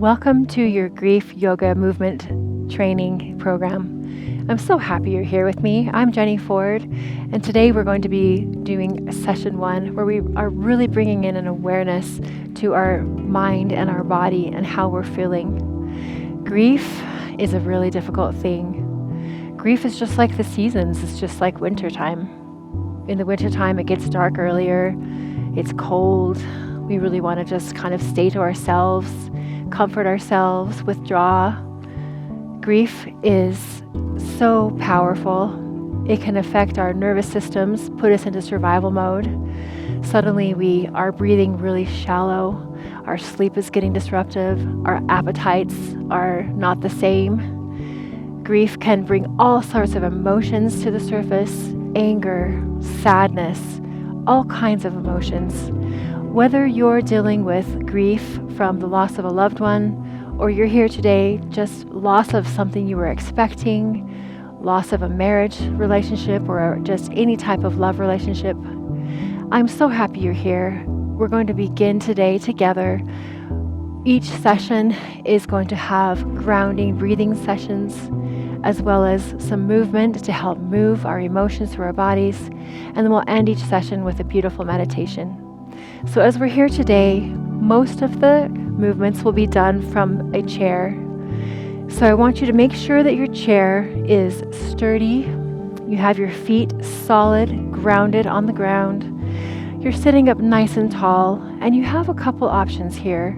Welcome to your grief yoga movement training program. I'm so happy you're here with me. I'm Jenny Ford, and today we're going to be doing session 1 where we are really bringing in an awareness to our mind and our body and how we're feeling. Grief is a really difficult thing. Grief is just like the seasons. It's just like wintertime. In the wintertime, it gets dark earlier. It's cold. We really want to just kind of stay to ourselves, comfort ourselves, withdraw. Grief is so powerful. It can affect our nervous systems, put us into survival mode. Suddenly we are breathing really shallow. Our sleep is getting disruptive. Our appetites are not the same. Grief can bring all sorts of emotions to the surface: anger, sadness, all kinds of emotions. Whether you're dealing with grief from the loss of a loved one, or you're here today, just loss of something you were expecting, loss of a marriage relationship, or just any type of love relationship, I'm so happy you're here. We're going to begin today together. Each session is going to have grounding breathing sessions, as well as some movement to help move our emotions through our bodies. And then we'll end each session with a beautiful meditation. So as we're here today, most of the movements will be done from a chair. So I want you to make sure that your chair is sturdy. You have your feet solid, grounded on the ground. You're sitting up nice and tall, and you have a couple options here.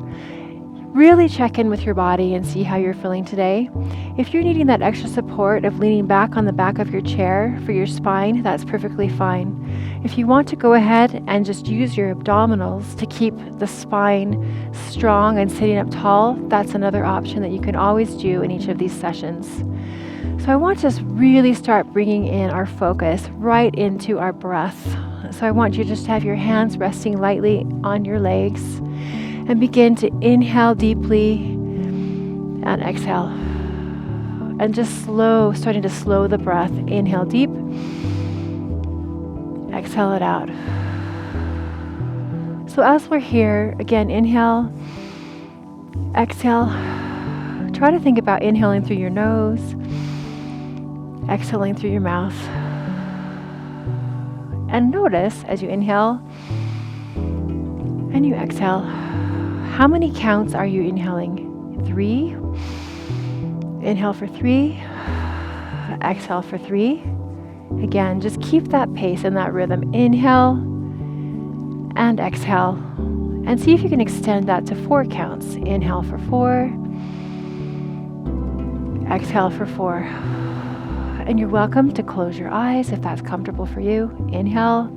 Really check in with your body and see how you're feeling today. If you're needing that extra support of leaning back on the back of your chair for your spine, that's perfectly fine. If you want to go ahead and just use your abdominals to keep the spine strong and sitting up tall, that's another option that you can always do in each of these sessions. So I want to just really start bringing in our focus right into our breath. So I want you just to have your hands resting lightly on your legs and begin to inhale deeply and exhale. And just starting to slow the breath. Inhale deep, exhale it out. So as we're here, again, inhale, exhale. Try to think about inhaling through your nose, exhaling through your mouth. And notice as you inhale and you exhale, how many counts are you inhaling? 3. Inhale for 3. Exhale for 3. Again, just keep that pace and that rhythm. Inhale and exhale. And see if you can extend that to 4 counts. Inhale for 4. Exhale for 4. And you're welcome to close your eyes if that's comfortable for you. Inhale.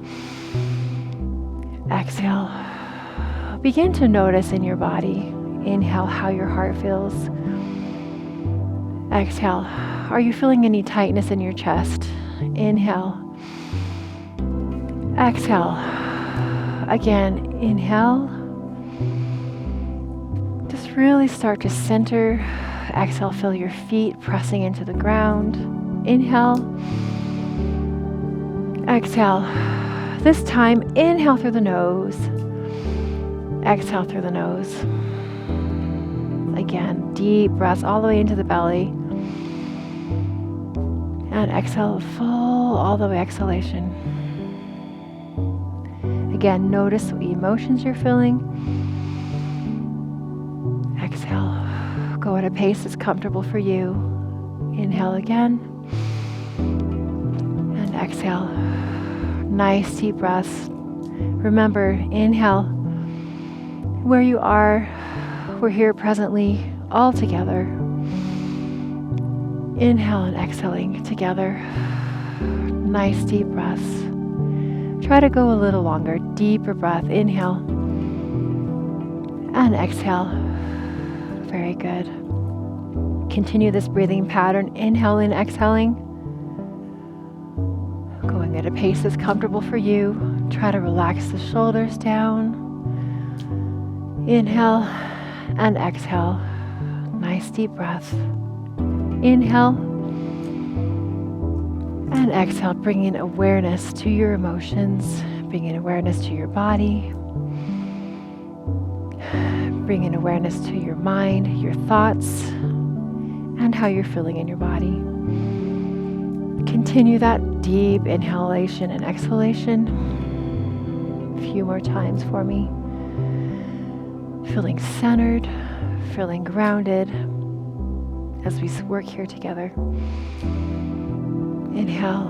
Exhale. Begin to notice in your body. Inhale how your heart feels. Exhale. Are you feeling any tightness in your chest? Inhale. Exhale. Again, inhale. Just really start to center. Exhale, feel your feet pressing into the ground. Inhale. Exhale. This time, inhale through the nose. Exhale through the nose. Again, deep breaths all the way into the belly. And exhale, full all the way exhalation. Again, notice what emotions you're feeling. Exhale. Go at a pace that's comfortable for you. Inhale again. And exhale. Nice deep breaths. Remember, inhale. Where you are, we're here presently, all together. Inhale and exhaling together. Nice deep breaths. Try to go a little longer. Deeper breath. Inhale. And exhale. Very good. Continue this breathing pattern. Inhaling, exhaling. Going at a pace that's comfortable for you. Try to relax the shoulders down. Inhale and exhale. Nice deep breath. Inhale and exhale, bringing awareness to your emotions, bringing awareness to your body. Bring in awareness to your mind, your thoughts, and how you're feeling in your body. Continue that deep inhalation and exhalation. A few more times for me. Feeling centered, feeling grounded as we work here together. Inhale,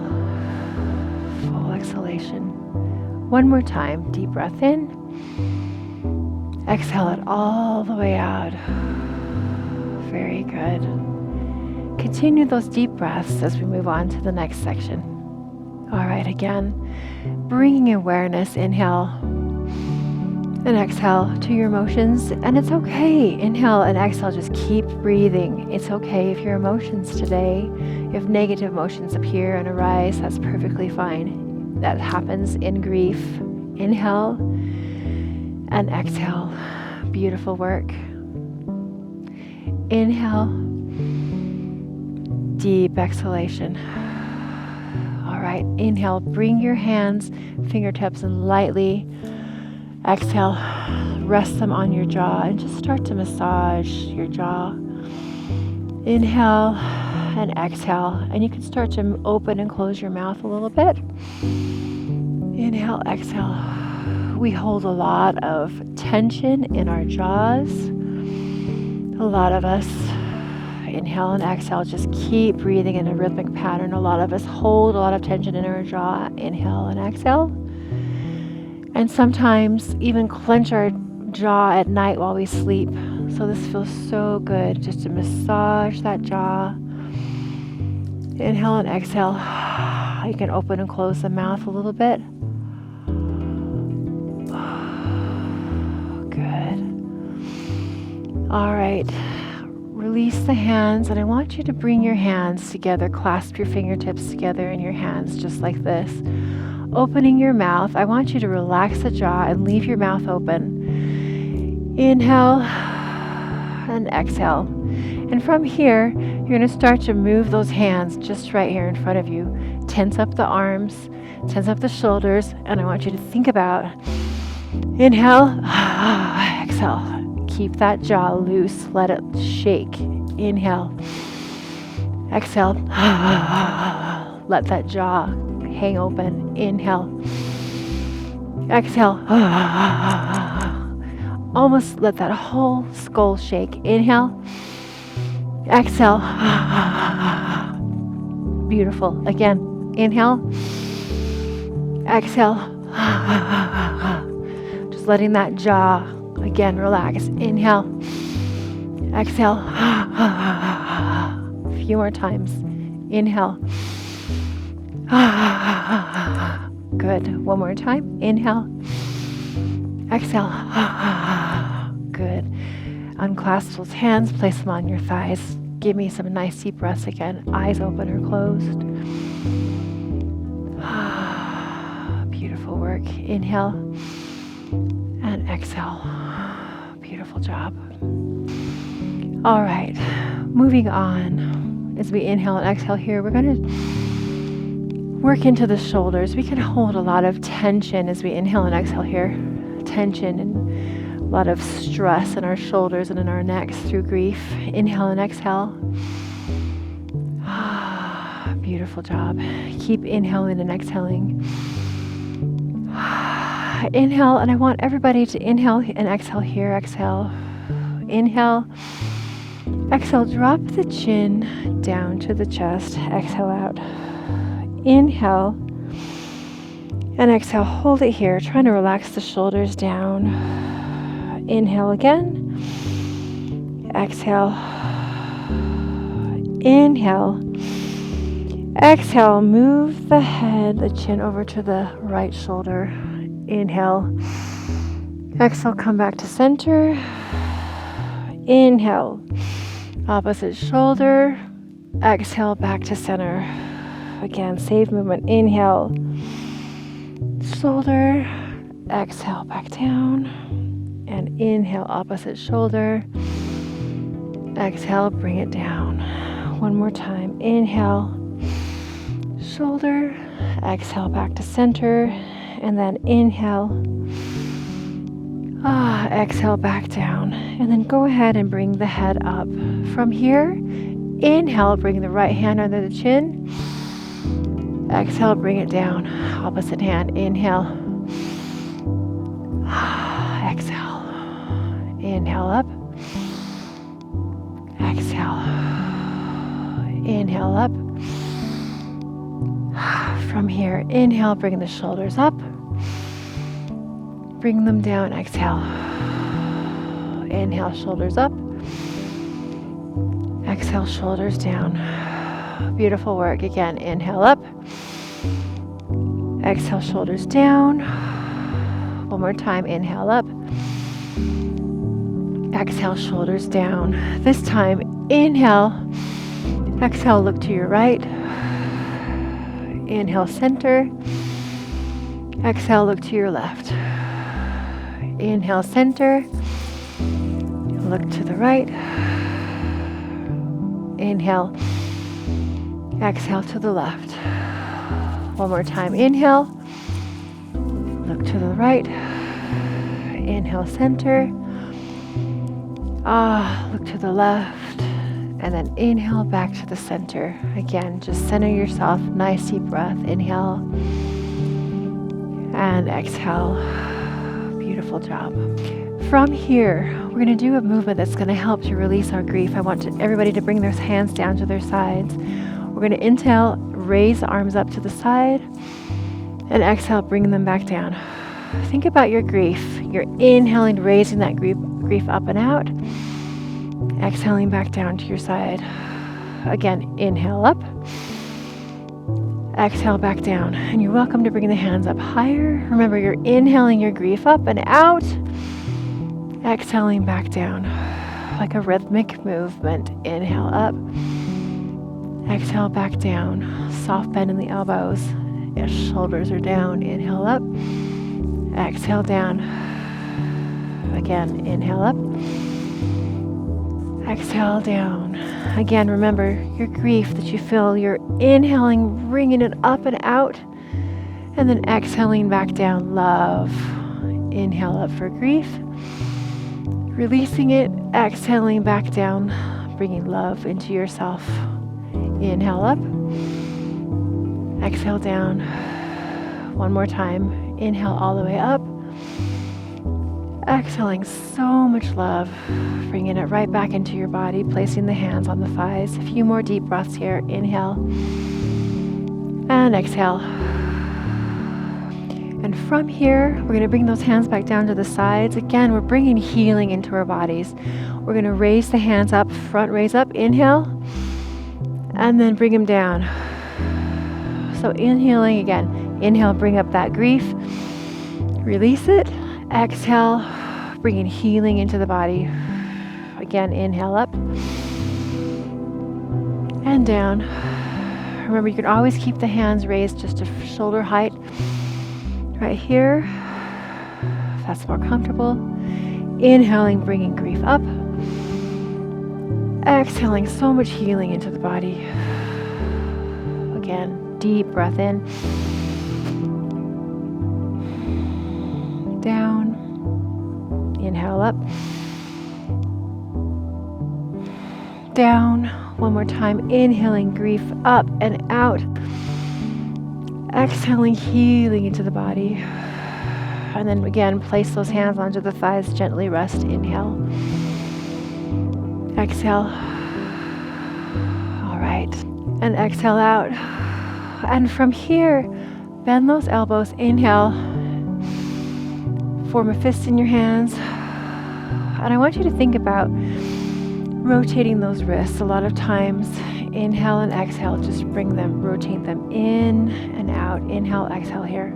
full exhalation. One more time, deep breath in. Exhale it all the way out. Very good. Continue those deep breaths as we move on to the next section. All right, again, bringing awareness, inhale and exhale to your emotions. And it's okay. Inhale and exhale, just keep breathing. It's okay if your emotions today, if negative emotions appear and arise, that's perfectly fine. That happens in grief. Inhale and exhale. Beautiful work. Inhale. Deep exhalation. All right, inhale, bring your hands, fingertips, and lightly exhale, rest them on your jaw and just start to massage your jaw. Inhale and exhale, and you can start to open and close your mouth a little bit. Inhale, exhale. We hold a lot of tension in our jaws. A lot of us inhale and exhale, just keep breathing in a rhythmic pattern. A lot of us hold a lot of tension in our jaw. Inhale and exhale. And sometimes even clench our jaw at night while we sleep. So this feels so good just to massage that jaw. Inhale and exhale. You can open and close the mouth a little bit. Good. All right. Release the hands, and I want you to bring your hands together, clasp your fingertips together in your hands just like this. Opening your mouth, I want you to relax the jaw and leave your mouth open. Inhale and exhale. And from here, you're going to start to move those hands just right here in front of you. Tense up the arms, tense up the shoulders, and I want you to think about inhale, exhale. Keep that jaw loose. Let it shake. Inhale. Exhale. Let that jaw hang open. Inhale. Exhale. Almost let that whole skull shake. Inhale. Exhale. Beautiful. Again. Inhale. Exhale. Just letting that jaw again, relax. Inhale. Exhale. A few more times. Inhale. Good. One more time. Inhale. Exhale. Good. Unclasp those hands. Place them on your thighs. Give me some nice deep breaths again. Eyes open or closed. Beautiful work. Inhale and exhale. Beautiful job. All right, moving on. As we inhale and exhale here, we're going to work into the shoulders. We can hold a lot of tension as we inhale and exhale here. Tension and a lot of stress in our shoulders and in our necks through grief. Inhale and exhale. Beautiful job. Keep inhaling and exhaling. Inhale, and I want everybody to inhale and exhale here. Exhale. Inhale. Exhale, drop the chin down to the chest. Exhale out. Inhale. And exhale, hold it here. Trying to relax the shoulders down. Inhale again. Exhale. Inhale. Exhale, move the head, the chin over to the right shoulder. Inhale. Exhale, come back to center. Inhale. Opposite shoulder. Exhale, back to center. Again, save movement. Inhale. Shoulder. Exhale, back down. And inhale, opposite shoulder. Exhale, bring it down. One more time. Inhale. Shoulder. Exhale, back to center. And then inhale. Exhale back down. And then go ahead and bring the head up. From here, inhale, bring the right hand under the chin. Exhale, bring it down. Opposite hand, inhale. Exhale. Inhale up. Exhale. Inhale up. From here, inhale, bring the shoulders up. Bring them down, exhale. Inhale, shoulders up. Exhale, shoulders down. Beautiful work. Again, inhale up. Exhale, shoulders down. One more time, inhale up. Exhale, shoulders down. This time, inhale. Exhale, look to your right. Inhale, center. Exhale, look to your left. Inhale, center. Look to the right. Inhale. Exhale to the left. One more time. Inhale. Look to the right. Inhale, center. Look to the left. And then inhale back to the center. Again, just center yourself. Nice deep breath. Inhale. And exhale. Beautiful job. From here, we're going to do a movement that's going to help to release our grief. I want everybody to bring their hands down to their sides. We're going to inhale, raise the arms up to the side, and exhale, bring them back down. Think about your grief. You're inhaling, raising that grief up and out. Exhaling back down to your side. Again, inhale up. Exhale back down. And you're welcome to bring the hands up higher. Remember, you're inhaling your grief up and out. Exhaling back down. Like a rhythmic movement. Inhale up. Exhale back down. Soft bend in the elbows. Your shoulders are down. Inhale up. Exhale down. Again, inhale up. Exhale down. Again, remember your grief that you feel. You're inhaling, bringing it up and out, and then exhaling back down. Love. Inhale up for grief. Releasing it, exhaling back down, bringing love into yourself. Inhale up. Exhale down. One more time. Inhale all the way up. Exhaling so much love, bringing it right back into your body, placing the hands on the thighs. A few more deep breaths here. Inhale and exhale. And from here, we're going to bring those hands back down to the sides. Again, we're bringing healing into our bodies. We're going to raise the hands up, front raise up. Inhale, and then bring them down. So inhaling again. Inhale, bring up that grief. Release it. Exhale, bringing healing into the body. Again, inhale up and down. Remember, you can always keep the hands raised just to shoulder height. Right here, if that's more comfortable. Inhaling, bringing grief up. Exhaling, so much healing into the body. Again, deep breath in. Down. Inhale up. Down. One more time. Inhaling grief up and out. Exhaling healing into the body. And then again, place those hands onto the thighs. Gently rest. Inhale. Exhale. All right. And exhale out. And from here, bend those elbows. Inhale. Form a fist in your hands. And I want you to think about rotating those wrists. A lot of times, inhale and exhale, just bring them, rotate them in and out. Inhale, exhale here.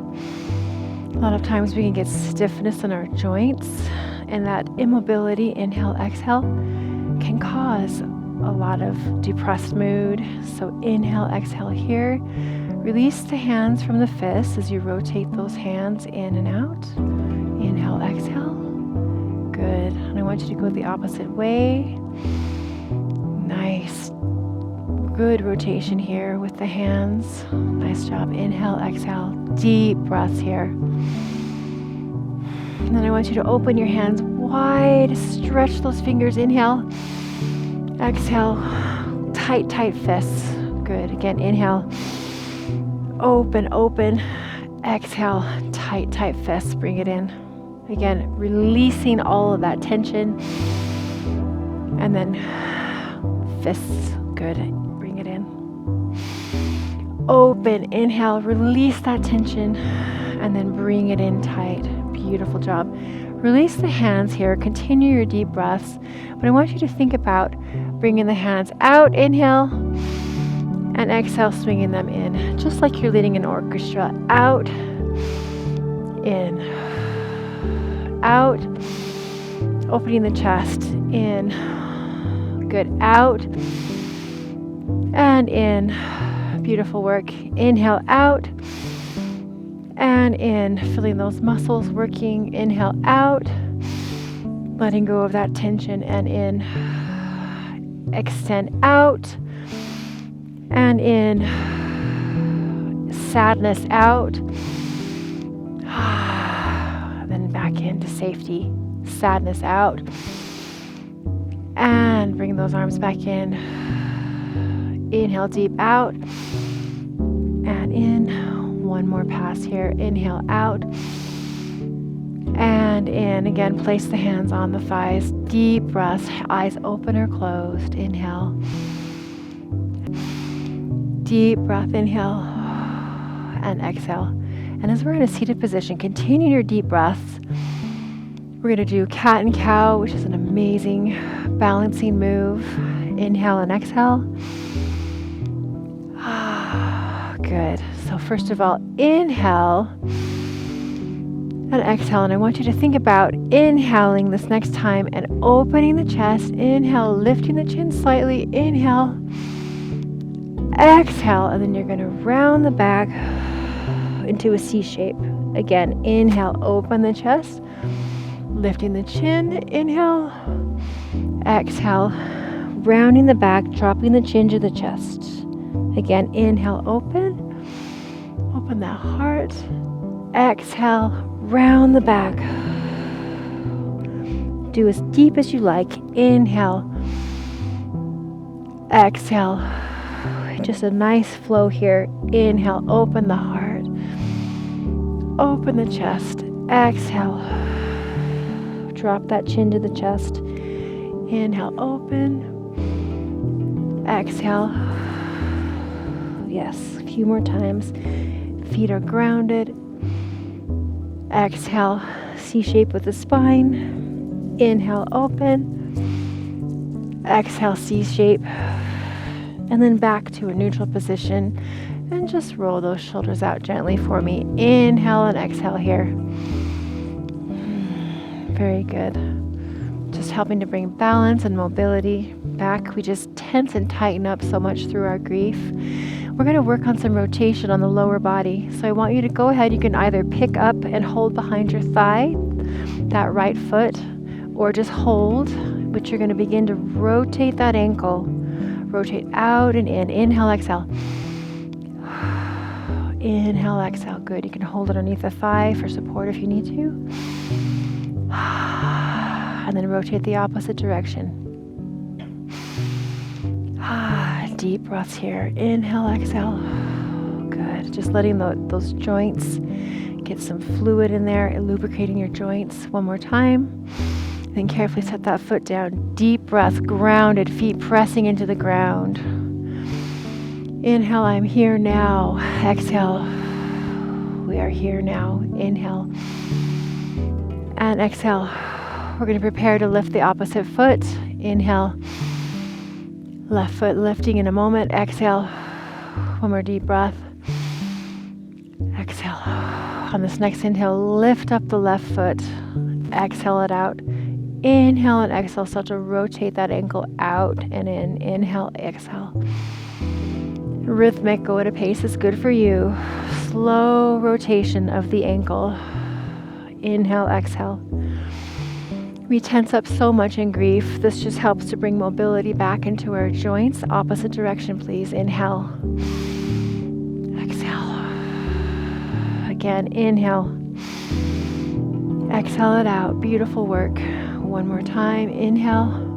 A lot of times we can get stiffness in our joints, and that immobility, inhale, exhale, can cause a lot of depressed mood. So inhale, exhale here. Release the hands from the fists as you rotate those hands in and out. Inhale, exhale. Good. And I want you to go the opposite way. Nice. Good rotation here with the hands. Nice job. Inhale, exhale. Deep breaths here. And then I want you to open your hands wide, stretch those fingers, inhale, exhale, tight, tight fists. Good, again, inhale, open, open, exhale, tight, tight fists, bring it in. Again, releasing all of that tension. And then fists, good, bring it in. Open, inhale, release that tension, and then bring it in tight. Beautiful job. Release the hands here, continue your deep breaths, but I want you to think about bringing the hands out, inhale, and exhale, swinging them in, just like you're leading an orchestra. Out, in, out, opening the chest, in, good, out, and in. Beautiful work. Inhale out and in, feeling those muscles working. Inhale out, letting go of that tension, and in. Extend out and in. Sadness out. Then back into safety. Sadness out. And bring those arms back in. Inhale deep out and in. One more pass here. Inhale out and in. Again, place the hands on the thighs. Deep breaths, eyes open or closed. Inhale. Deep breath, inhale and exhale. And as we're in a seated position, continue your deep breaths. We're going to do cat and cow, which is an amazing balancing move. Inhale and exhale. Good. So first of all, inhale and exhale. And I want you to think about inhaling this next time and opening the chest. Inhale, lifting the chin slightly. Inhale, exhale. And then you're going to round the back into a C shape. Again, inhale, open the chest, lifting the chin. Inhale, exhale, rounding the back, dropping the chin to the chest. Again, inhale, open that heart. Exhale, round the back. Do as deep as you like. Inhale, exhale. Just a nice flow here. Inhale, open the heart. Open the chest. Exhale. Drop that chin to the chest. Inhale, open. Exhale. Yes, a few more times. Feet are grounded. Exhale, C-shape with the spine. Inhale, open. Exhale, C-shape. And then back to a neutral position. And just roll those shoulders out gently for me. Inhale and exhale here. Very good. Just helping to bring balance and mobility back. We just tense and tighten up so much through our grief. We're going to work on some rotation on the lower body. So I want you to go ahead. You can either pick up and hold behind your thigh, that right foot, or just hold, but you're going to begin to rotate that ankle. Rotate out and in. Inhale, exhale. Inhale, exhale. Good. You can hold it underneath the thigh for support if you need to. And then rotate the opposite direction. Deep breaths here. Inhale, exhale. Good. Just letting those joints get some fluid in there, lubricating your joints. One more time. Then carefully set that foot down. Deep breath, grounded, feet pressing into the ground. Inhale, I'm here now. Exhale, we are here now. Inhale. And exhale. We're going to prepare to lift the opposite foot. Inhale. Left foot lifting in a moment. Exhale. One more deep breath. Exhale. On this next inhale, lift up the left foot. Exhale it out. Inhale and exhale. Start to rotate that ankle out and in. Inhale, exhale. Rhythmic, go at a pace that's good for you. Slow rotation of the ankle. Inhale, exhale. We tense up so much in grief. This just helps to bring mobility back into our joints. Opposite direction, please. Inhale. Exhale. Again, inhale. Exhale it out. Beautiful work. One more time. Inhale.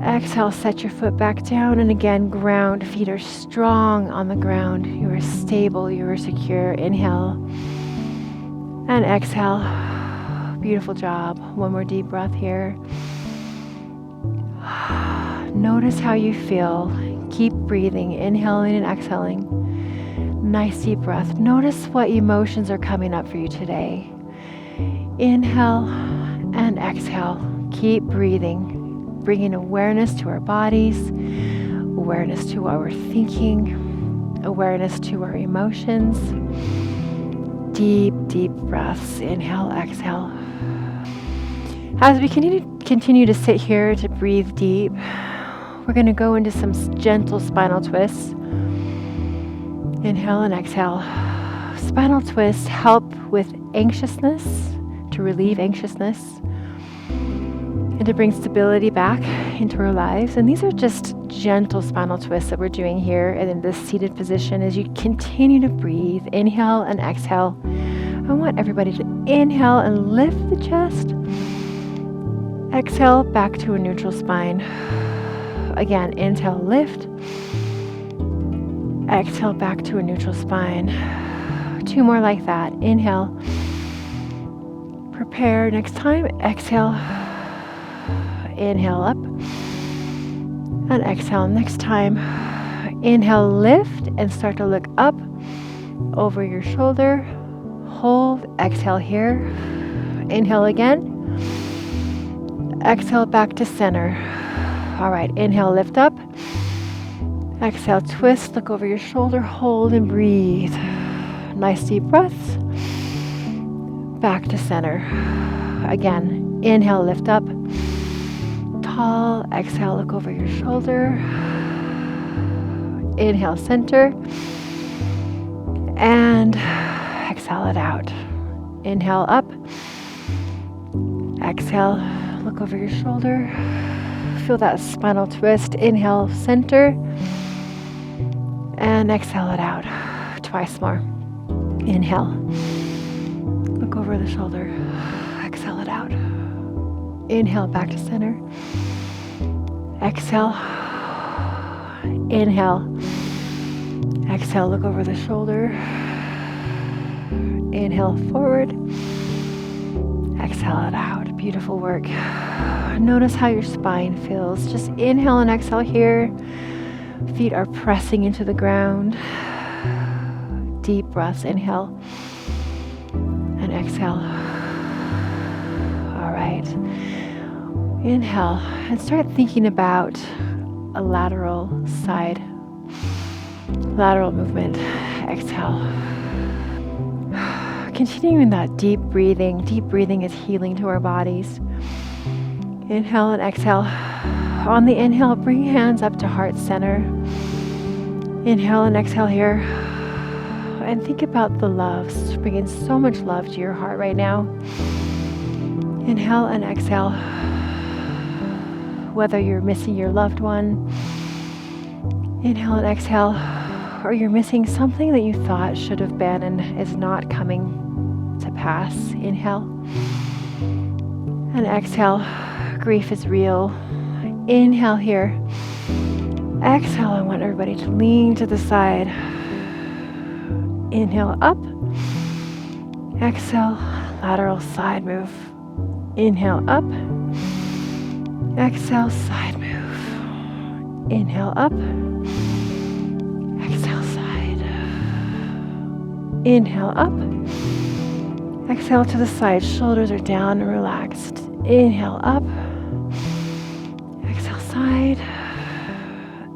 Exhale, set your foot back down, and again, ground. Feet are strong on the ground. You are stable, you are secure. Inhale and exhale. Beautiful job. One more deep breath here. Notice how you feel. Keep breathing, inhaling and exhaling. Nice deep breath. Notice what emotions are coming up for you today. Inhale and exhale. Keep breathing. Bringing awareness to our bodies, awareness to what we're thinking, awareness to our emotions. Deep, deep breaths. Inhale, exhale. As we continue to sit here to breathe deep, we're going to go into some gentle spinal twists. Inhale and exhale. Spinal twists help with anxiousness, to relieve anxiousness, and to bring stability back into our lives. And these are just gentle spinal twists that we're doing here and in this seated position as you continue to breathe. Inhale and exhale. I want everybody to inhale and lift the chest. Exhale back to a neutral spine. Again, inhale, lift. Exhale back to a neutral spine. 2 more like that. Inhale. Prepare. Next time, exhale. Inhale up and exhale. Next time, inhale, lift and start to look up over your shoulder. Hold, exhale here. Inhale again. Exhale back to center. All right, inhale, lift up. Exhale, twist, look over your shoulder, hold and breathe. Nice deep breaths. Back to center. Again, inhale, lift up. Tall, exhale, look over your shoulder. Inhale, center. And exhale it out. Inhale up. Exhale, look over your shoulder. Feel that spinal twist. Inhale, center. And exhale it out. Twice more. Inhale. Look over the shoulder. Exhale it out. Inhale, back to center. Exhale. Inhale. Exhale, look over the shoulder. Inhale, forward. Exhale it out. Beautiful work. Notice how your spine feels. Just inhale and exhale here. Feet are pressing into the ground. Deep breaths. Inhale and exhale. All right. Inhale and start thinking about a lateral movement. Exhale. Continuing that deep breathing. Deep breathing is healing to our bodies. Inhale and exhale. On the inhale, bring hands up to heart center. Inhale and exhale here. And think about the love, bringing so much love to your heart right now. Inhale and exhale. Whether you're missing your loved one, inhale and exhale, or you're missing something that you thought should have been and is not coming to pass. Inhale and exhale. Grief is real. Inhale here. Exhale, I want everybody to lean to the side. Inhale up. Exhale, lateral side move. Inhale up. Exhale, side move. Inhale up. Exhale, side. Inhale up. Exhale to the side. Shoulders are down and relaxed. Inhale up. Exhale, side.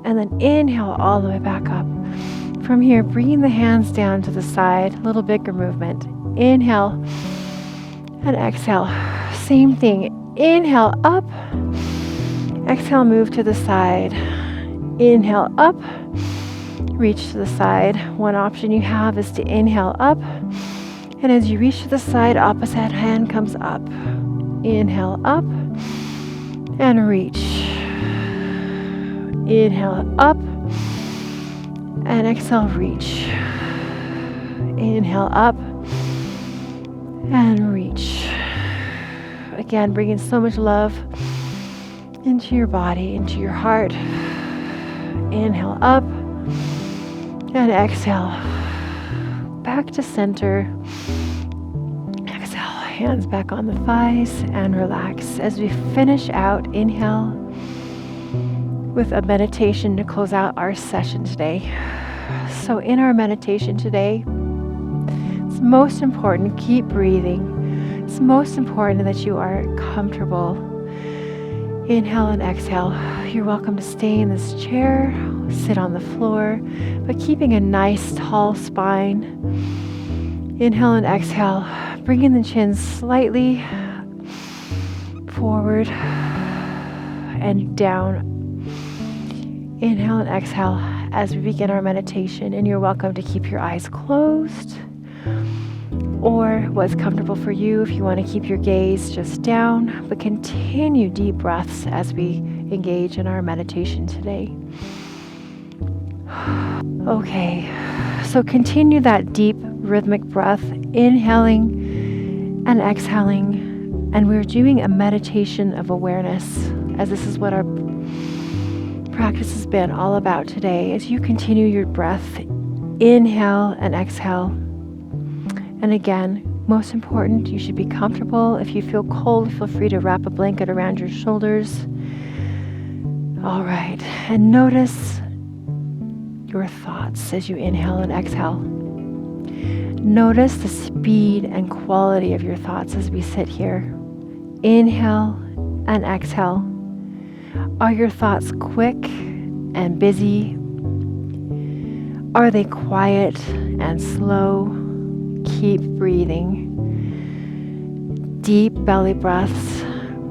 And then inhale all the way back up. From here, bringing the hands down to the side. A little bigger movement. Inhale and exhale. Same thing. Inhale up. Exhale, move to the side. Inhale up. Reach to the side. One option you have is to inhale up. And as you reach to the side, opposite hand comes up. Inhale up. And reach. Inhale up. And exhale, reach. Inhale up. And reach. Again, bringing so much love into your body, into your heart. Inhale up and exhale back to center. Exhale, hands back on the thighs and relax. As we finish out, inhale with a meditation to close out our session today. So in our meditation today, it's most important, keep breathing. It's most important that you are comfortable. Inhale and exhale. You're welcome to stay in this chair, sit on the floor, but keeping a nice tall spine. Inhale and exhale. Bringing the chin slightly forward and down. Inhale and exhale as we begin our meditation. And you're welcome to keep your eyes closed or what's comfortable for you if you want to keep your gaze just down, but continue deep breaths as we engage in our meditation today. Okay, so continue that deep rhythmic breath, inhaling and exhaling, and we're doing a meditation of awareness, as this is what our practice has been all about today. As you continue your breath, inhale and exhale. And again, most important, you should be comfortable. If you feel cold, feel free to wrap a blanket around your shoulders. All right, and notice your thoughts as you inhale and exhale. Notice the speed and quality of your thoughts as we sit here. Inhale and exhale. Are your thoughts quick and busy? Are they quiet and slow? Keep breathing. Deep belly breaths.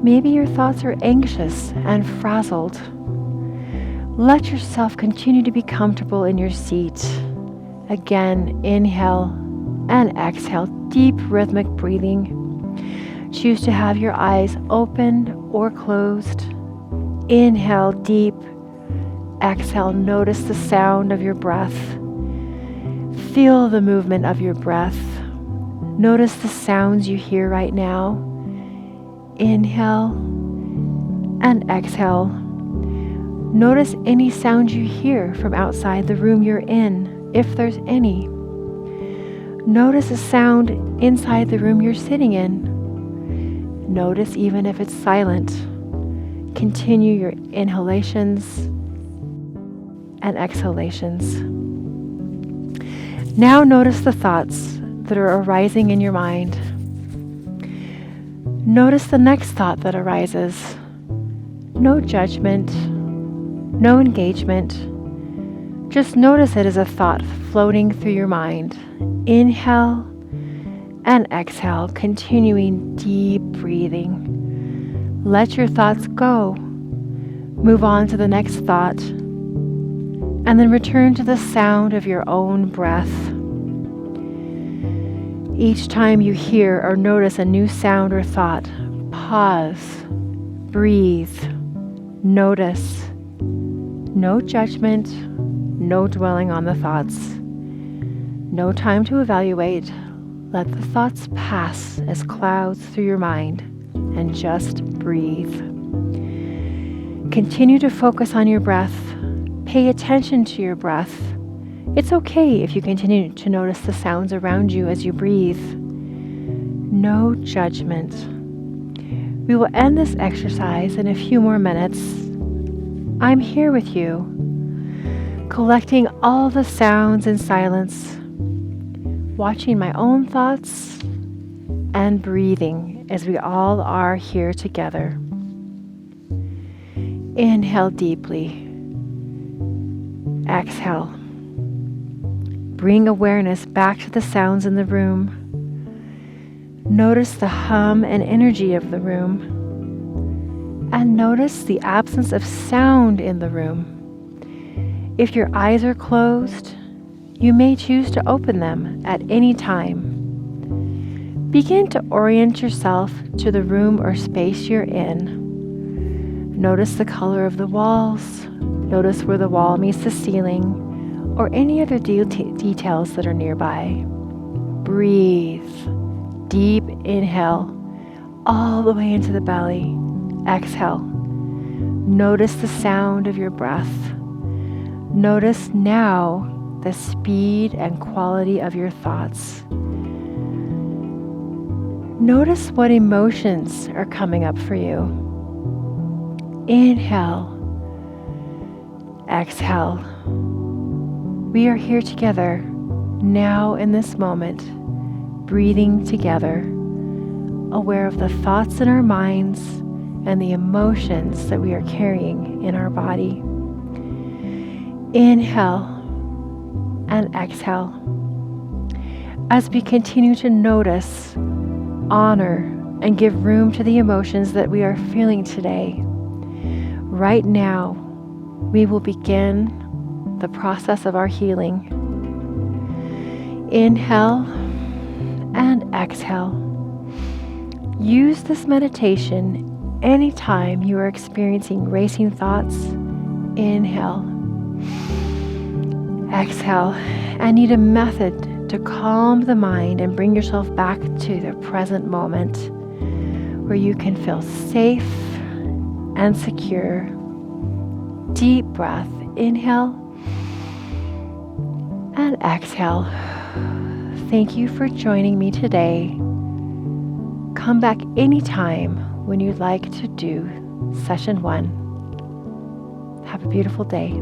Maybe your thoughts are anxious and frazzled. Let yourself continue to be comfortable in your seat. Again, inhale and exhale. Deep rhythmic breathing. Choose to have your eyes open or closed. Inhale deep. Exhale. Notice the sound of your breath. Feel the movement of your breath. Notice the sounds you hear right now. Inhale and exhale. Notice any sounds you hear from outside the room you're in, if there's any. Notice a sound inside the room you're sitting in. Notice even if it's silent. Continue your inhalations and exhalations. Now notice the thoughts that are arising in your mind. Notice the next thought that arises. No judgment, no engagement. Just notice it as a thought floating through your mind. Inhale and exhale, continuing deep breathing. Let your thoughts go. Move on to the next thought. And then return to the sound of your own breath. Each time you hear or notice a new sound or thought, pause, breathe, notice. No judgment, no dwelling on the thoughts. No time to evaluate. Let the thoughts pass as clouds through your mind and just breathe. Continue to focus on your breath. Pay attention to your breath. It's okay if you continue to notice the sounds around you as you breathe. No judgment. We will end this exercise in a few more minutes. I'm here with you, collecting all the sounds in silence, watching my own thoughts and breathing as we all are here together. Inhale deeply. Exhale. Bring awareness back to the sounds in the room. Notice the hum and energy of the room. And notice the absence of sound in the room. If your eyes are closed, you may choose to open them at any time. Begin to orient yourself to the room or space you're in. Notice the color of the walls. Notice where the wall meets the ceiling, or any other details that are nearby. Breathe. Deep inhale. all the way into the belly. Exhale. Notice the sound of your breath. Notice now the speed and quality of your thoughts. Notice what emotions are coming up for you. Inhale. Exhale. We are here together, now in this moment, breathing together, aware of the thoughts in our minds and the emotions that we are carrying in our body. Inhale and exhale. As we continue to notice, honor, and give room to the emotions that we are feeling today, right now, we will begin the process of our healing. Inhale and exhale. Use this meditation anytime you are experiencing racing thoughts. Inhale. Exhale. And need a method to calm the mind and bring yourself back to the present moment where you can feel safe and secure. Deep breath. Inhale and exhale. Thank you for joining me today. Come back anytime when you'd like to do session 1. Have a beautiful day.